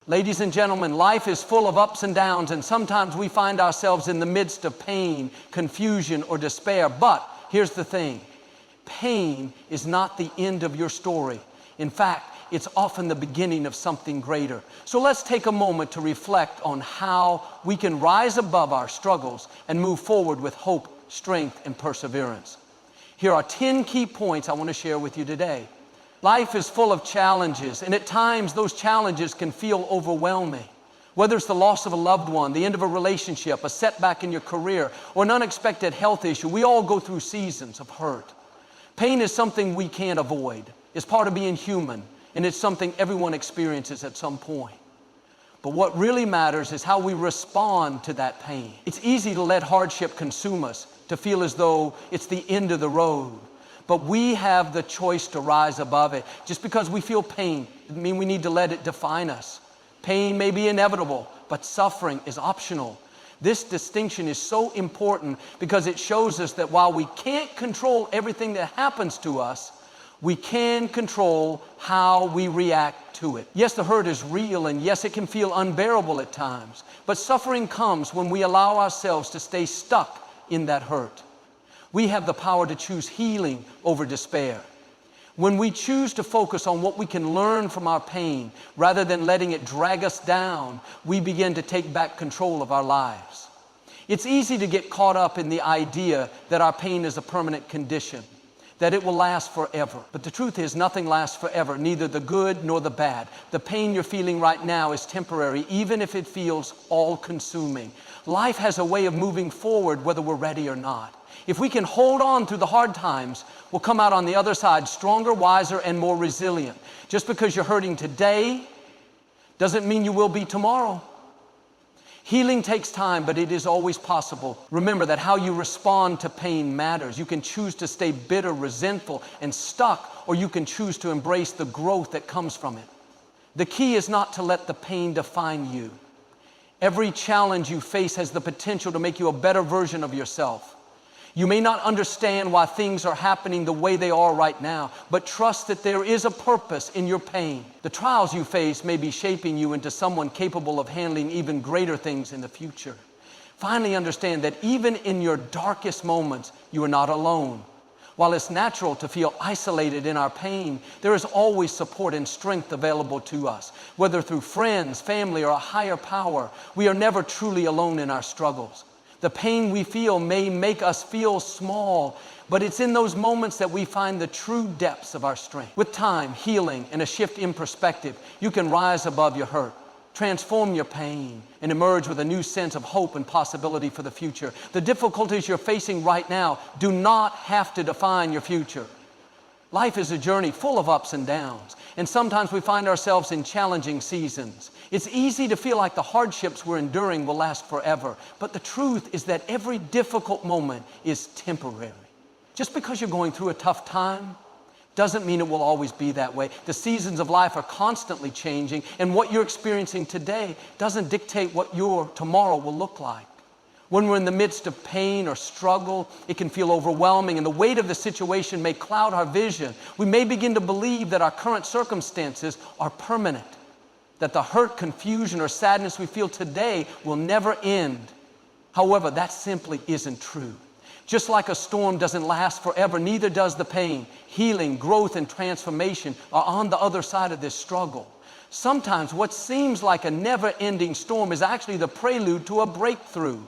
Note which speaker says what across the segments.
Speaker 1: Ladies and gentlemen, life is full of ups and downs, and sometimes we find ourselves in the midst of pain, confusion, or despair. But here's the thing. Pain is not the end of your story. In fact, it's often the beginning of something greater. So let's take a moment to reflect on how we can rise above our struggles and move forward with hope, strength, and perseverance. Here are 10 key points I want to share with you today. Life is full of challenges, and at times those challenges can feel overwhelming. Whether it's the loss of a loved one, the end of a relationship, a setback in your career, or an unexpected health issue, we all go through seasons of hurt. Pain is something we can't avoid. It's part of being human, and it's something everyone experiences at some point. But what really matters is how we respond to that pain. It's easy to let hardship consume us, to feel as though it's the end of the road. But we have the choice to rise above it. Just because we feel pain doesn't mean we need to let it define us. Pain may be inevitable, but suffering is optional. This distinction is so important because it shows us that while we can't control everything that happens to us, we can control how we react to it. Yes, the hurt is real, and yes, it can feel unbearable at times. But suffering comes when we allow ourselves to stay stuck in that hurt. We have the power to choose healing over despair. When we choose to focus on what we can learn from our pain rather than letting it drag us down, we begin to take back control of our lives. It's easy to get caught up in the idea that our pain is a permanent condition, that it will last forever. But the truth is, nothing lasts forever, neither the good nor the bad. The pain you're feeling right now is temporary, even if it feels all-consuming. Life has a way of moving forward whether we're ready or not. If we can hold on through the hard times, we'll come out on the other side stronger, wiser, and more resilient. Just because you're hurting today doesn't mean you will be tomorrow. Healing takes time, but it is always possible. Remember that how you respond to pain matters. You can choose to stay bitter, resentful, and stuck, or you can choose to embrace the growth that comes from it. The key is not to let the pain define you. Every challenge you face has the potential to make you a better version of yourself. You may not understand why things are happening the way they are right now, but trust that there is a purpose in your pain. The trials you face may be shaping you into someone capable of handling even greater things in the future. Finally, understand that even in your darkest moments, you are not alone. While it's natural to feel isolated in our pain, there is always support and strength available to us. Whether through friends, family, or a higher power, we are never truly alone in our struggles. The pain we feel may make us feel small, but it's in those moments that we find the true depths of our strength. With time, healing, and a shift in perspective, you can rise above your hurt, transform your pain, and emerge with a new sense of hope and possibility for the future. The difficulties you're facing right now do not have to define your future. Life is a journey full of ups and downs, and sometimes we find ourselves in challenging seasons. It's easy to feel like the hardships we're enduring will last forever, but the truth is that every difficult moment is temporary. Just because you're going through a tough time doesn't mean it will always be that way. The seasons of life are constantly changing, and what you're experiencing today doesn't dictate what your tomorrow will look like. When we're in the midst of pain or struggle, it can feel overwhelming, and the weight of the situation may cloud our vision. We may begin to believe that our current circumstances are permanent, that the hurt, confusion, or sadness we feel today will never end. However, that simply isn't true. Just like a storm doesn't last forever, neither does the pain. Healing, growth, and transformation are on the other side of this struggle. Sometimes what seems like a never-ending storm is actually the prelude to a breakthrough.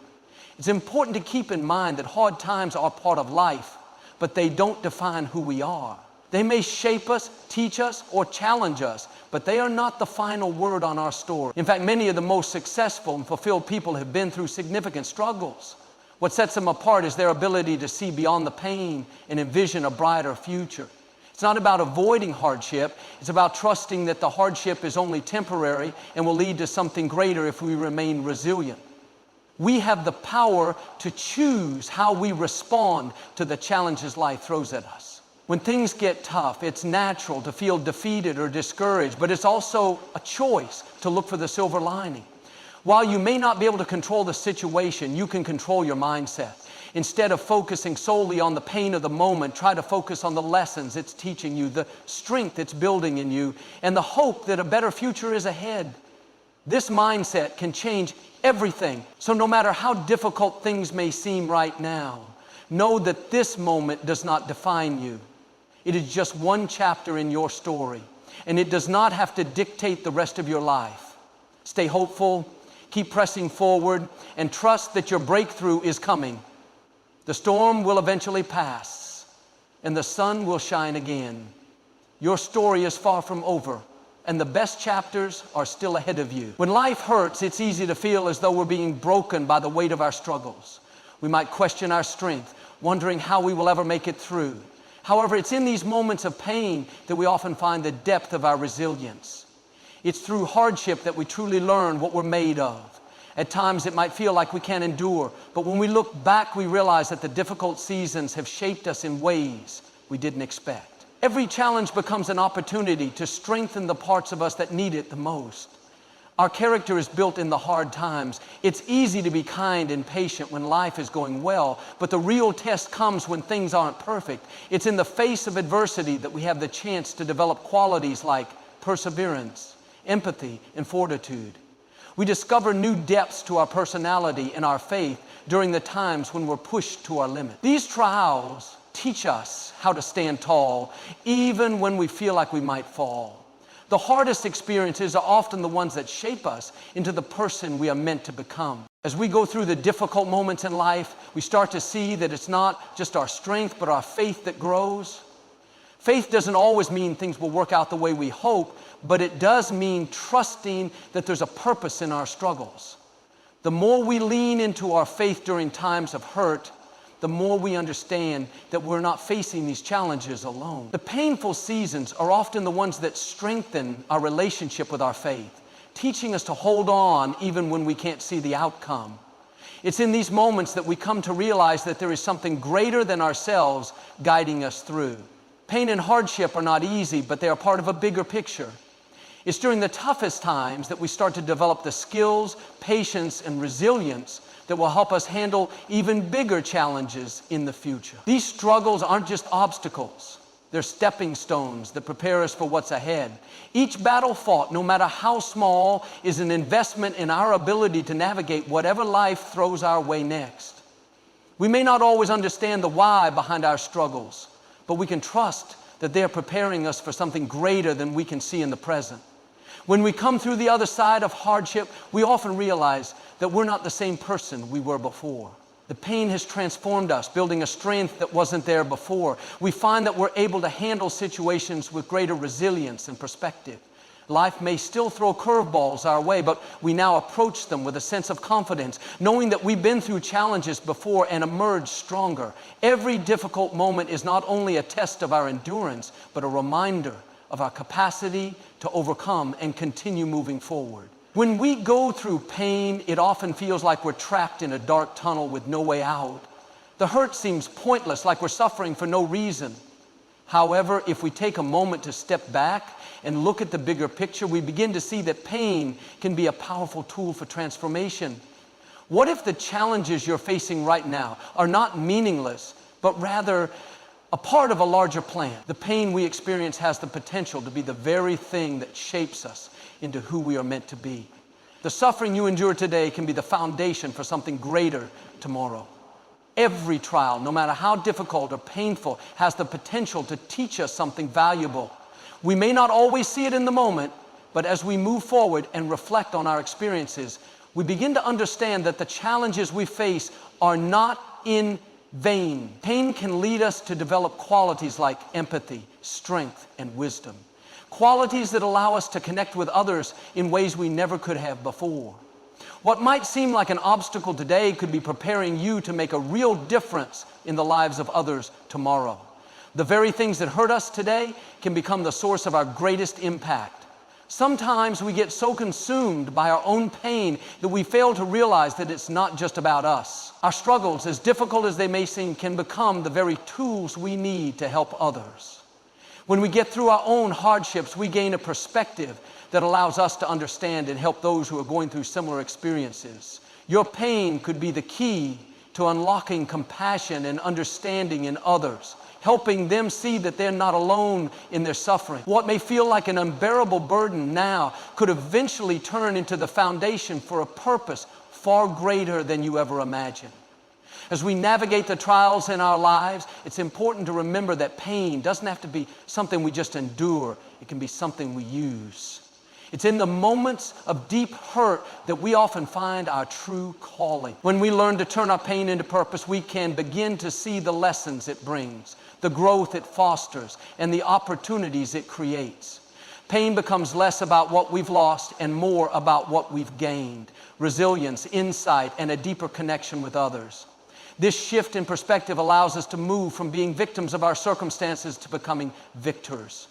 Speaker 1: It's important to keep in mind that hard times are part of life, but they don't define who we are. They may shape us, teach us, or challenge us, but they are not the final word on our story. In fact, many of the most successful and fulfilled people have been through significant struggles. What sets them apart is their ability to see beyond the pain and envision a brighter future. It's not about avoiding hardship. It's about trusting that the hardship is only temporary and will lead to something greater if we remain resilient. We have the power to choose how we respond to the challenges life throws at us. When things get tough, it's natural to feel defeated or discouraged, but it's also a choice to look for the silver lining. While you may not be able to control the situation, you can control your mindset. Instead of focusing solely on the pain of the moment, try to focus on the lessons it's teaching you, the strength it's building in you, and the hope that a better future is ahead. This mindset can change everything. So no matter how difficult things may seem right now, know that this moment does not define you. It is just one chapter in your story, and it does not have to dictate the rest of your life. Stay hopeful, keep pressing forward, and trust that your breakthrough is coming. The storm will eventually pass, and the sun will shine again. Your story is far from over, and the best chapters are still ahead of you. When life hurts, it's easy to feel as though we're being broken by the weight of our struggles. We might question our strength, wondering how we will ever make it through. However, it's in these moments of pain that we often find the depth of our resilience. It's through hardship that we truly learn what we're made of. At times it might feel like we can't endure, but when we look back, we realize that the difficult seasons have shaped us in ways we didn't expect. Every challenge becomes an opportunity to strengthen the parts of us that need it the most. Our character is built in the hard times. It's easy to be kind and patient when life is going well, but the real test comes when things aren't perfect. It's in the face of adversity that we have the chance to develop qualities like perseverance, empathy, and fortitude. We discover new depths to our personality and our faith during the times when we're pushed to our limit. These trials teach us how to stand tall, even when we feel like we might fall. The hardest experiences are often the ones that shape us into the person we are meant to become. As we go through the difficult moments in life, we start to see that it's not just our strength, but our faith that grows. Faith doesn't always mean things will work out the way we hope, but it does mean trusting that there's a purpose in our struggles. The more we lean into our faith during times of hurt, the more we understand that we're not facing these challenges alone. The painful seasons are often the ones that strengthen our relationship with our faith, teaching us to hold on even when we can't see the outcome. It's in these moments that we come to realize that there is something greater than ourselves guiding us through. Pain and hardship are not easy, but they are part of a bigger picture. It's during the toughest times that we start to develop the skills, patience, and resilience that will help us handle even bigger challenges in the future. These struggles aren't just obstacles. They're stepping stones that prepare us for what's ahead. Each battle fought, no matter how small, is an investment in our ability to navigate whatever life throws our way next. We may not always understand the why behind our struggles, but we can trust that they're preparing us for something greater than we can see in the present. When we come through the other side of hardship, we often realize that we're not the same person we were before. The pain has transformed us, building a strength that wasn't there before. We find that we're able to handle situations with greater resilience and perspective. Life may still throw curveballs our way, but we now approach them with a sense of confidence, knowing that we've been through challenges before and emerged stronger. Every difficult moment is not only a test of our endurance, but a reminder of our capacity to overcome and continue moving forward. When we go through pain, it often feels like we're trapped in a dark tunnel with no way out. The hurt seems pointless, like we're suffering for no reason. However, if we take a moment to step back and look at the bigger picture, we begin to see that pain can be a powerful tool for transformation. What if the challenges you're facing right now are not meaningless, but rather a part of a larger plan? The pain we experience has the potential to be the very thing that shapes us into who we are meant to be. The suffering you endure today can be the foundation for something greater tomorrow. Every trial, no matter how difficult or painful, has the potential to teach us something valuable. We may not always see it in the moment, but as we move forward and reflect on our experiences, we begin to understand that the challenges we face are not in vain. Pain can lead us to develop qualities like empathy, strength, and wisdom. Qualities that allow us to connect with others in ways we never could have before. What might seem like an obstacle today could be preparing you to make a real difference in the lives of others tomorrow. The very things that hurt us today can become the source of our greatest impact. Sometimes we get so consumed by our own pain that we fail to realize that it's not just about us. Our struggles, as difficult as they may seem, can become the very tools we need to help others. When we get through our own hardships, we gain a perspective that allows us to understand and help those who are going through similar experiences. Your pain could be the key to unlocking compassion and understanding in others, helping them see that they're not alone in their suffering. What may feel like an unbearable burden now could eventually turn into the foundation for a purpose far greater than you ever imagined. As we navigate the trials in our lives, it's important to remember that pain doesn't have to be something we just endure. It can be something we use. It's in the moments of deep hurt that we often find our true calling. When we learn to turn our pain into purpose, we can begin to see the lessons it brings, the growth it fosters, and the opportunities it creates. Pain becomes less about what we've lost and more about what we've gained: resilience, insight, and a deeper connection with others. This shift in perspective allows us to move from being victims of our circumstances to becoming victors,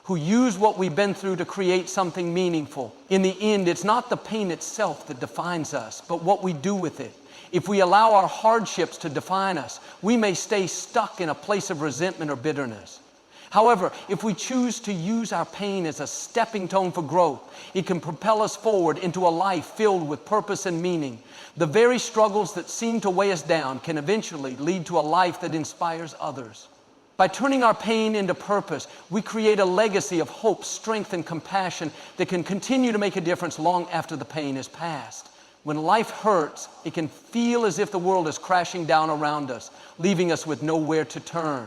Speaker 1: who use what we've been through to create something meaningful. In the end, it's not the pain itself that defines us, but what we do with it. If we allow our hardships to define us, we may stay stuck in a place of resentment or bitterness. However, if we choose to use our pain as a stepping stone for growth, it can propel us forward into a life filled with purpose and meaning. The very struggles that seem to weigh us down can eventually lead to a life that inspires others. By turning our pain into purpose, we create a legacy of hope, strength, and compassion that can continue to make a difference long after the pain is past. When life hurts, it can feel as if the world is crashing down around us, leaving us with nowhere to turn.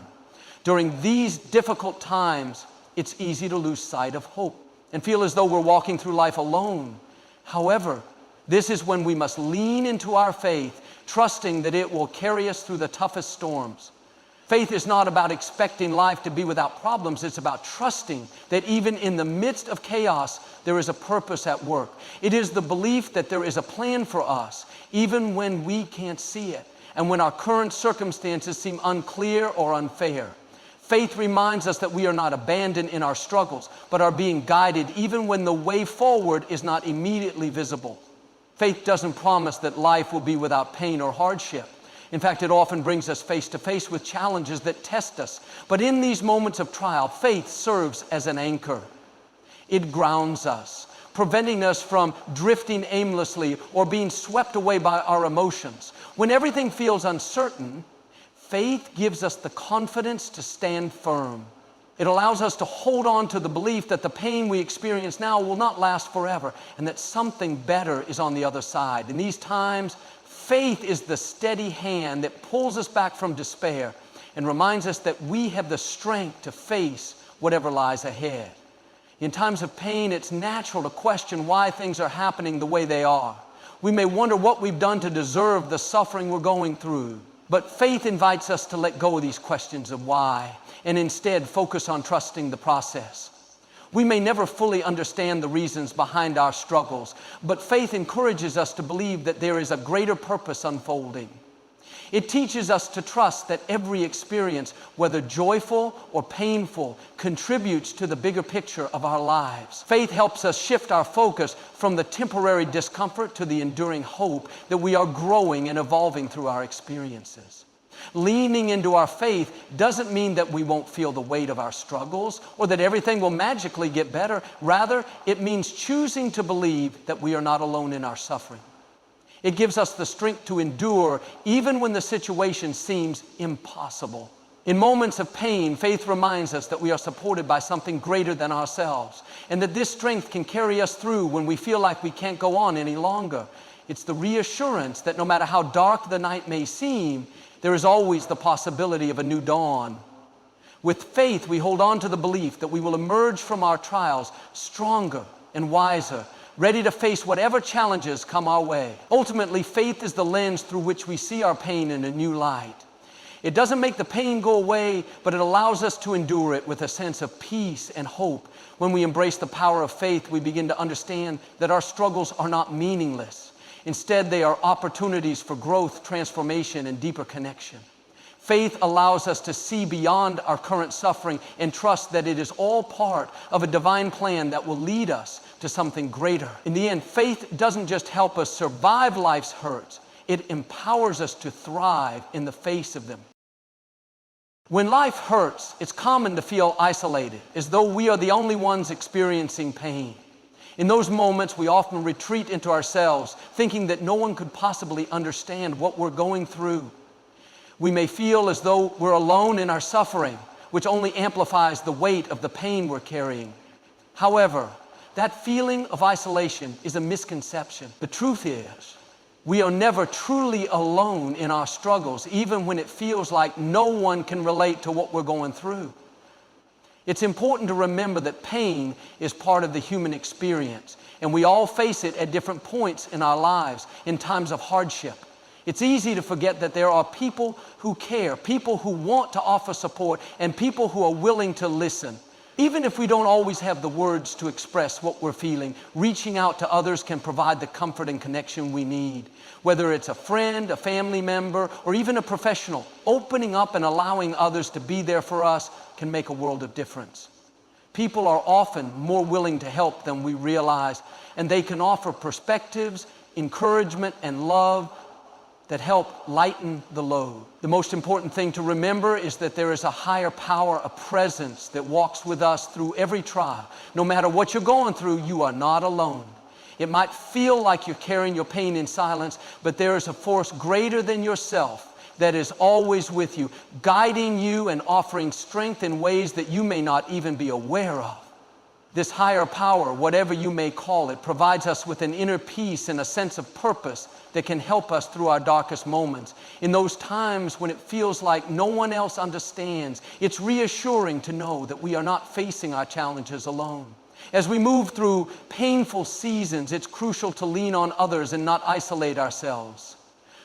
Speaker 1: During these difficult times, it's easy to lose sight of hope and feel as though we're walking through life alone. However, this is when we must lean into our faith, trusting that it will carry us through the toughest storms. Faith is not about expecting life to be without problems. It's about trusting that even in the midst of chaos, there is a purpose at work. It is the belief that there is a plan for us, even when we can't see it, and when our current circumstances seem unclear or unfair. Faith reminds us that we are not abandoned in our struggles, but are being guided even when the way forward is not immediately visible. Faith doesn't promise that life will be without pain or hardship. In fact, it often brings us face to face with challenges that test us. But in these moments of trial, faith serves as an anchor. It grounds us, preventing us from drifting aimlessly or being swept away by our emotions. When everything feels uncertain, faith gives us the confidence to stand firm. It allows us to hold on to the belief that the pain we experience now will not last forever and that something better is on the other side. In these times, faith is the steady hand that pulls us back from despair and reminds us that we have the strength to face whatever lies ahead. In times of pain, it's natural to question why things are happening the way they are. We may wonder what we've done to deserve the suffering we're going through. But faith invites us to let go of these questions of why and instead focus on trusting the process. We may never fully understand the reasons behind our struggles, but faith encourages us to believe that there is a greater purpose unfolding. It teaches us to trust that every experience, whether joyful or painful, contributes to the bigger picture of our lives. Faith helps us shift our focus from the temporary discomfort to the enduring hope that we are growing and evolving through our experiences. Leaning into our faith doesn't mean that we won't feel the weight of our struggles or that everything will magically get better. Rather, it means choosing to believe that we are not alone in our suffering. It gives us the strength to endure even when the situation seems impossible. In moments of pain, faith reminds us that we are supported by something greater than ourselves and that this strength can carry us through when we feel like we can't go on any longer. It's the reassurance that no matter how dark the night may seem, there is always the possibility of a new dawn. With faith, we hold on to the belief that we will emerge from our trials stronger and wiser, ready to face whatever challenges come our way. Ultimately, faith is the lens through which we see our pain in a new light. It doesn't make the pain go away, but it allows us to endure it with a sense of peace and hope. When we embrace the power of faith, we begin to understand that our struggles are not meaningless. Instead, they are opportunities for growth, transformation, and deeper connection. Faith allows us to see beyond our current suffering and trust that it is all part of a divine plan that will lead us to something greater. In the end, faith doesn't just help us survive life's hurts, it empowers us to thrive in the face of them. When life hurts, it's common to feel isolated, as though we are the only ones experiencing pain. In those moments, we often retreat into ourselves, thinking that no one could possibly understand what we're going through. We may feel as though we're alone in our suffering, which only amplifies the weight of the pain we're carrying. However, that feeling of isolation is a misconception. The truth is, we are never truly alone in our struggles, even when it feels like no one can relate to what we're going through. It's important to remember that pain is part of the human experience, and we all face it at different points in our lives, in times of hardship. It's easy to forget that there are people who care, people who want to offer support, and people who are willing to listen. Even if we don't always have the words to express what we're feeling, reaching out to others can provide the comfort and connection we need. Whether it's a friend, a family member, or even a professional, opening up and allowing others to be there for us can make a world of difference. People are often more willing to help than we realize, and they can offer perspectives, encouragement, and love that help lighten the load. The most important thing to remember is that there is a higher power, a presence that walks with us through every trial. No matter what you're going through, you are not alone. It might feel like you're carrying your pain in silence, but there is a force greater than yourself that is always with you, guiding you and offering strength in ways that you may not even be aware of. This higher power, whatever you may call it, provides us with an inner peace and a sense of purpose that can help us through our darkest moments. In those times when it feels like no one else understands, it's reassuring to know that we are not facing our challenges alone. As we move through painful seasons, it's crucial to lean on others and not isolate ourselves.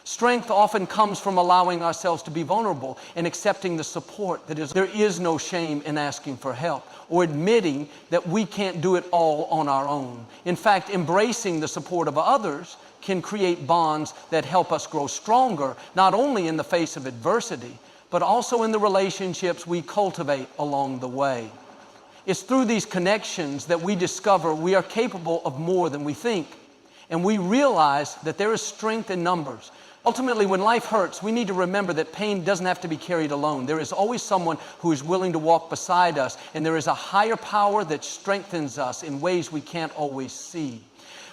Speaker 1: Strength often comes from allowing ourselves to be vulnerable and accepting the support that is. There is no shame in asking for help or admitting that we can't do it all on our own. In fact, embracing the support of others can create bonds that help us grow stronger, not only in the face of adversity, but also in the relationships we cultivate along the way. It's through these connections that we discover we are capable of more than we think, and we realize that there is strength in numbers. Ultimately, when life hurts, we need to remember that pain doesn't have to be carried alone. There is always someone who is willing to walk beside us, and there is a higher power that strengthens us in ways we can't always see.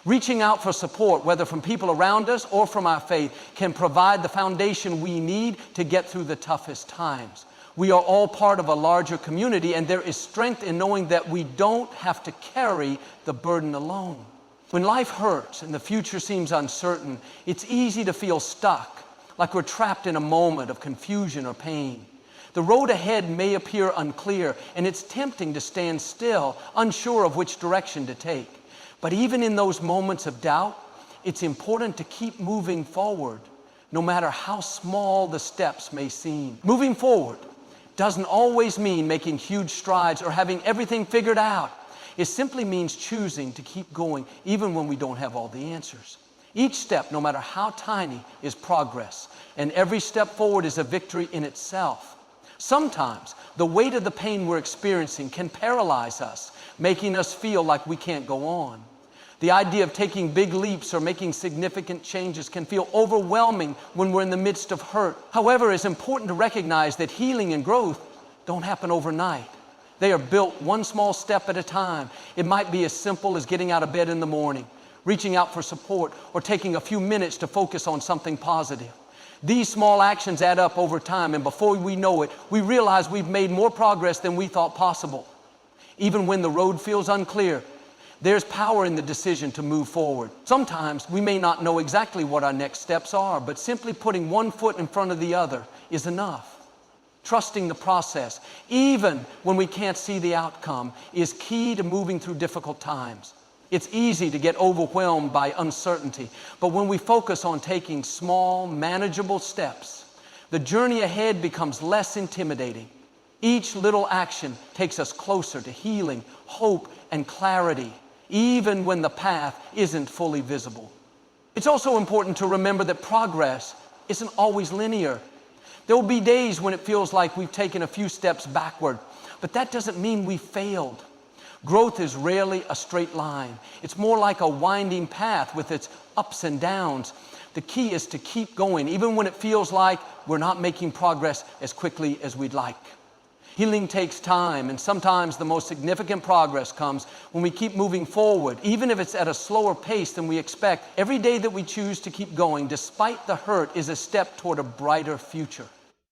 Speaker 1: Reaching out for support, whether from people around us or from our faith, can provide the foundation we need to get through the toughest times. We are all part of a larger community, and there is strength in knowing that we don't have to carry the burden alone. When life hurts and the future seems uncertain, it's easy to feel stuck, like we're trapped in a moment of confusion or pain. The road ahead may appear unclear, and it's tempting to stand still, unsure of which direction to take. But even in those moments of doubt, it's important to keep moving forward, no matter how small the steps may seem. Moving forward doesn't always mean making huge strides or having everything figured out. It simply means choosing to keep going even when we don't have all the answers. Each step, no matter how tiny, is progress, and every step forward is a victory in itself. Sometimes the weight of the pain we're experiencing can paralyze us, making us feel like we can't go on. The idea of taking big leaps or making significant changes can feel overwhelming when we're in the midst of hurt. However, it's important to recognize that healing and growth don't happen overnight. They are built one small step at a time. It might be as simple as getting out of bed in the morning, reaching out for support, or taking a few minutes to focus on something positive. These small actions add up over time, and before we know it, we realize we've made more progress than we thought possible. Even when the road feels unclear, there's power in the decision to move forward. Sometimes we may not know exactly what our next steps are, but simply putting one foot in front of the other is enough. Trusting the process, even when we can't see the outcome, is key to moving through difficult times. It's easy to get overwhelmed by uncertainty, but when we focus on taking small, manageable steps, the journey ahead becomes less intimidating. Each little action takes us closer to healing, hope, and clarity, even when the path isn't fully visible. It's also important to remember that progress isn't always linear. There will be days when it feels like we've taken a few steps backward, but that doesn't mean we failed. Growth is rarely a straight line. It's more like a winding path with its ups and downs. The key is to keep going, even when it feels like we're not making progress as quickly as we'd like. Healing takes time, and sometimes the most significant progress comes when we keep moving forward, even if it's at a slower pace than we expect. Every day that we choose to keep going, despite the hurt, is a step toward a brighter future.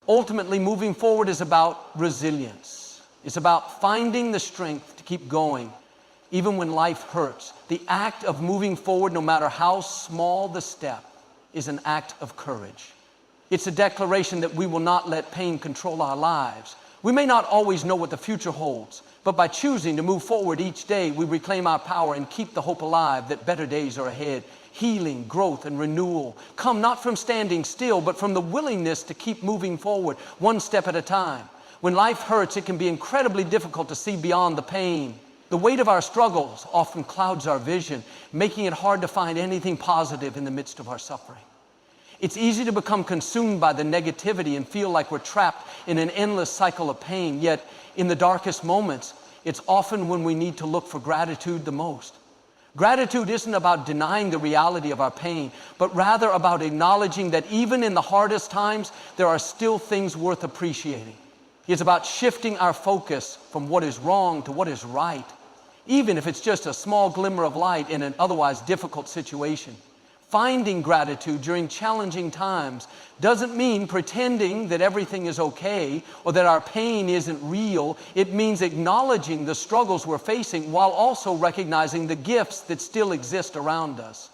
Speaker 1: Ultimately, moving forward is about resilience. It's about finding the strength to keep going, even when life hurts. The act of moving forward, no matter how small the step, is an act of courage. It's a declaration that we will not let pain control our lives. We may not always know what the future holds, but by choosing to move forward each day, we reclaim our power and keep the hope alive that better days are ahead. Healing, growth, and renewal come not from standing still, but from the willingness to keep moving forward, one step at a time. When life hurts, it can be incredibly difficult to see beyond the pain. The weight of our struggles often clouds our vision, making it hard to find anything positive in the midst of our suffering. It's easy to become consumed by the negativity and feel like we're trapped in an endless cycle of pain. Yet, in the darkest moments, it's often when we need to look for gratitude the most. Gratitude isn't about denying the reality of our pain, but rather about acknowledging that even in the hardest times, there are still things worth appreciating. It's about shifting our focus from what is wrong to what is right, even if it's just a small glimmer of light in an otherwise difficult situation. Finding gratitude during challenging times doesn't mean pretending that everything is okay or that our pain isn't real. It means acknowledging the struggles we're facing while also recognizing the gifts that still exist around us.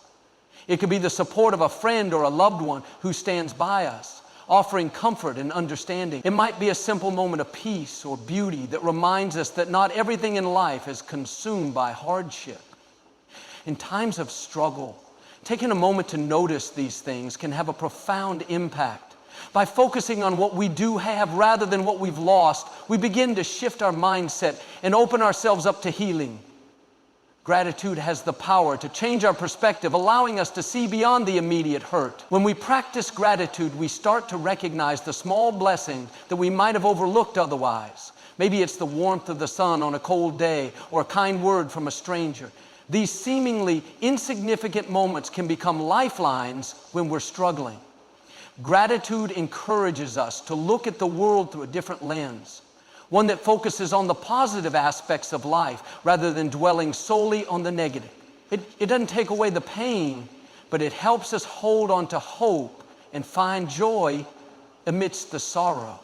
Speaker 1: It could be the support of a friend or a loved one who stands by us, offering comfort and understanding. It might be a simple moment of peace or beauty that reminds us that not everything in life is consumed by hardship. In times of struggle, taking a moment to notice these things can have a profound impact. By focusing on what we do have rather than what we've lost, we begin to shift our mindset and open ourselves up to healing. Gratitude has the power to change our perspective, allowing us to see beyond the immediate hurt. When we practice gratitude, we start to recognize the small blessings that we might have overlooked otherwise. Maybe it's the warmth of the sun on a cold day or a kind word from a stranger. These seemingly insignificant moments can become lifelines when we're struggling. Gratitude encourages us to look at the world through a different lens, one that focuses on the positive aspects of life rather than dwelling solely on the negative. It doesn't take away the pain, but it helps us hold on to hope and find joy amidst the sorrow.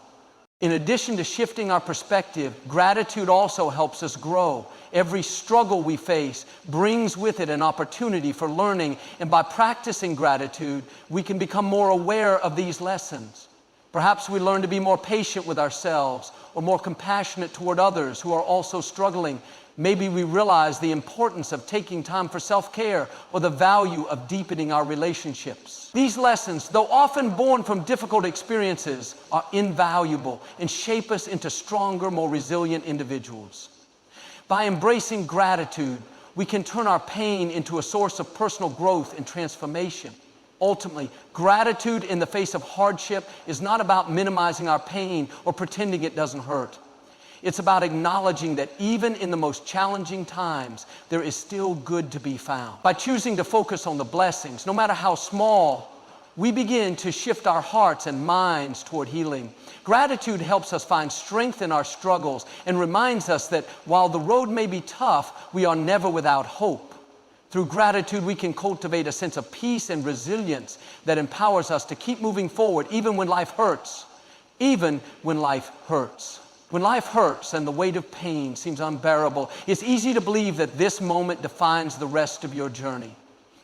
Speaker 1: In addition to shifting our perspective, gratitude also helps us grow. Every struggle we face brings with it an opportunity for learning, and by practicing gratitude, we can become more aware of these lessons. Perhaps we learn to be more patient with ourselves or more compassionate toward others who are also struggling. Maybe we realize the importance of taking time for self-care or the value of deepening our relationships. These lessons, though often born from difficult experiences, are invaluable and shape us into stronger, more resilient individuals. By embracing gratitude, we can turn our pain into a source of personal growth and transformation. Ultimately, gratitude in the face of hardship is not about minimizing our pain or pretending it doesn't hurt. It's about acknowledging that even in the most challenging times, there is still good to be found. By choosing to focus on the blessings, no matter how small, we begin to shift our hearts and minds toward healing. Gratitude helps us find strength in our struggles and reminds us that while the road may be tough, we are never without hope. Through gratitude, we can cultivate a sense of peace and resilience that empowers us to keep moving forward even when life hurts. Even when life hurts. When life hurts and the weight of pain seems unbearable, it's easy to believe that this moment defines the rest of your journey.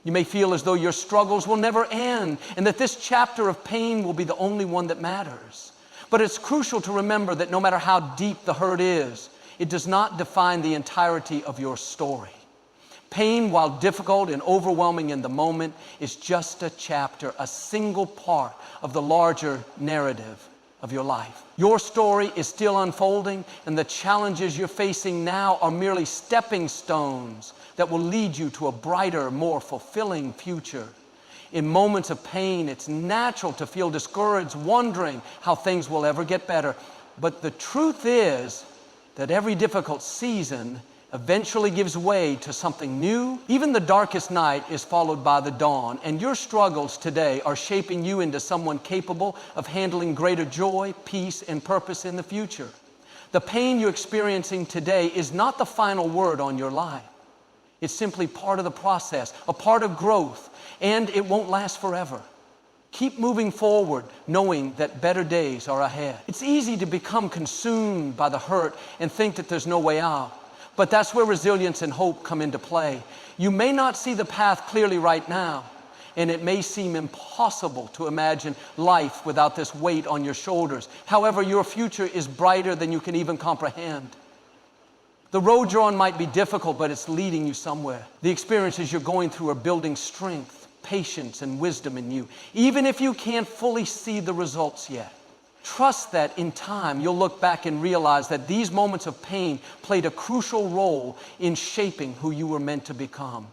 Speaker 1: You may feel as though your struggles will never end and that this chapter of pain will be the only one that matters. But it's crucial to remember that no matter how deep the hurt is, it does not define the entirety of your story. Pain, while difficult and overwhelming in the moment, is just a chapter, a single part of the larger narrative of your life. Your story is still unfolding, and the challenges you're facing now are merely stepping stones that will lead you to a brighter, more fulfilling future. In moments of pain, it's natural to feel discouraged, wondering how things will ever get better. But the truth is that every difficult season eventually gives way to something new. Even the darkest night is followed by the dawn, and your struggles today are shaping you into someone capable of handling greater joy, peace, and purpose in the future. The pain you're experiencing today is not the final word on your life. It's simply part of the process, a part of growth, and it won't last forever. Keep moving forward, knowing that better days are ahead. It's easy to become consumed by the hurt and think that there's no way out. But that's where resilience and hope come into play. You may not see the path clearly right now, and it may seem impossible to imagine life without this weight on your shoulders. However, your future is brighter than you can even comprehend. The road you're on might be difficult, but it's leading you somewhere. The experiences you're going through are building strength, patience, and wisdom in you, even if you can't fully see the results yet. Trust that in time you'll look back and realize that these moments of pain played a crucial role in shaping who you were meant to become.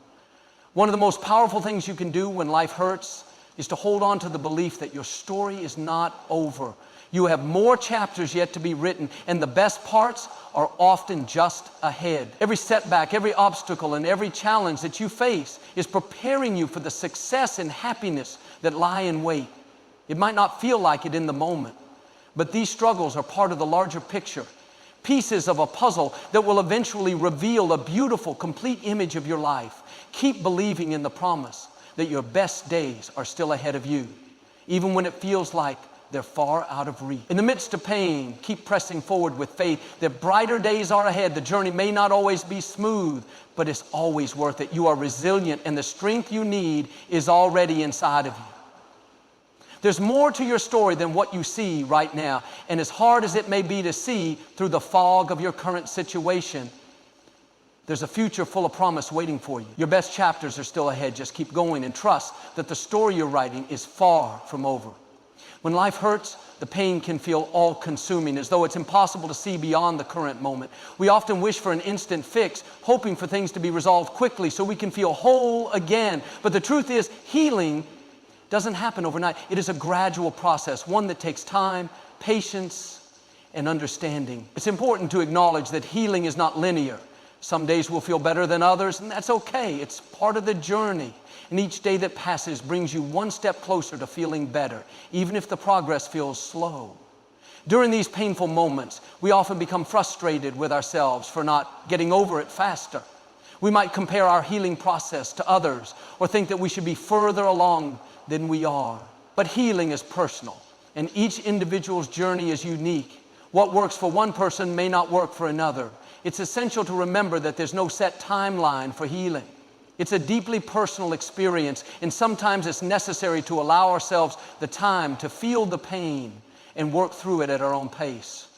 Speaker 1: One of the most powerful things you can do when life hurts is to hold on to the belief that your story is not over. You have more chapters yet to be written, and the best parts are often just ahead. Every setback, every obstacle, and every challenge that you face is preparing you for the success and happiness that lie in wait. It might not feel like it in the moment, but these struggles are part of the larger picture, pieces of a puzzle that will eventually reveal a beautiful, complete image of your life. Keep believing in the promise that your best days are still ahead of you, even when it feels like they're far out of reach. In the midst of pain, keep pressing forward with faith that brighter days are ahead. The journey may not always be smooth, but it's always worth it. You are resilient, and the strength you need is already inside of you. There's more to your story than what you see right now, and as hard as it may be to see through the fog of your current situation, there's a future full of promise waiting for you. Your best chapters are still ahead. Just keep going and trust that the story you're writing is far from over. When life hurts, the pain can feel all-consuming, as though it's impossible to see beyond the current moment. We often wish for an instant fix, hoping for things to be resolved quickly so we can feel whole again. But the truth is, healing doesn't happen overnight. It is a gradual process, one that takes time, patience, and understanding. It's important to acknowledge that healing is not linear. Some days will feel better than others, and that's okay. It's part of the journey. And each day that passes brings you one step closer to feeling better, even if the progress feels slow. During these painful moments, we often become frustrated with ourselves for not getting over it faster. We might compare our healing process to others or think that we should be further along than we are. But healing is personal, and each individual's journey is unique. What works for one person may not work for another. It's essential to remember that there's no set timeline for healing. It's a deeply personal experience, and sometimes it's necessary to allow ourselves the time to feel the pain and work through it at our own pace.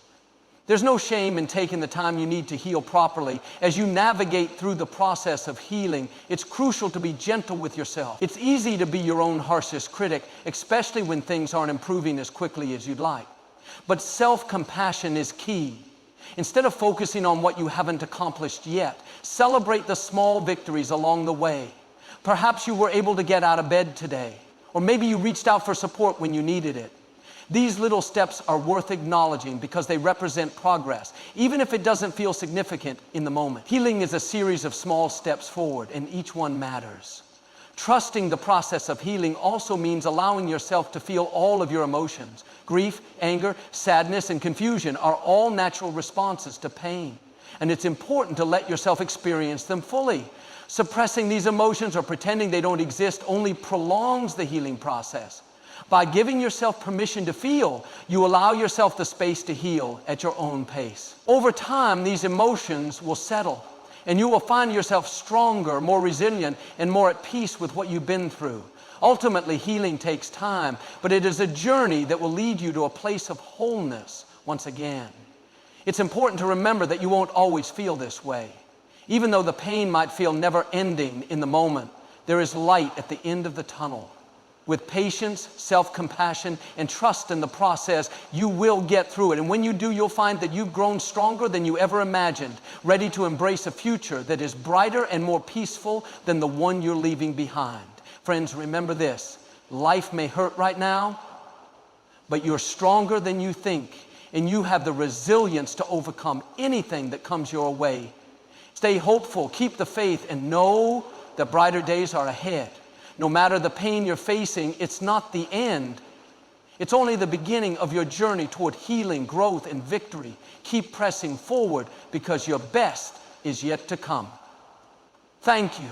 Speaker 1: There's no shame in taking the time you need to heal properly. As you navigate through the process of healing, it's crucial to be gentle with yourself. It's easy to be your own harshest critic, especially when things aren't improving as quickly as you'd like. But self-compassion is key. Instead of focusing on what you haven't accomplished yet, celebrate the small victories along the way. Perhaps you were able to get out of bed today, or maybe you reached out for support when you needed it. These little steps are worth acknowledging because they represent progress, even if it doesn't feel significant in the moment. Healing is a series of small steps forward, and each one matters. Trusting the process of healing also means allowing yourself to feel all of your emotions. Grief, anger, sadness, and confusion are all natural responses to pain. And it's important to let yourself experience them fully. Suppressing these emotions or pretending they don't exist only prolongs the healing process. By giving yourself permission to feel, you allow yourself the space to heal at your own pace. Over time, these emotions will settle, and you will find yourself stronger, more resilient, and more at peace with what you've been through. Ultimately, healing takes time, but it is a journey that will lead you to a place of wholeness once again. It's important to remember that you won't always feel this way. Even though the pain might feel never-ending in the moment, there is light at the end of the tunnel. With patience, self-compassion, and trust in the process, you will get through it. And when you do, you'll find that you've grown stronger than you ever imagined, ready to embrace a future that is brighter and more peaceful than the one you're leaving behind. Friends, remember this: life may hurt right now, but you're stronger than you think, and you have the resilience to overcome anything that comes your way. Stay hopeful, keep the faith, and know that brighter days are ahead. No matter the pain you're facing, it's not the end. It's only the beginning of your journey toward healing, growth, and victory. Keep pressing forward because your best is yet to come. Thank you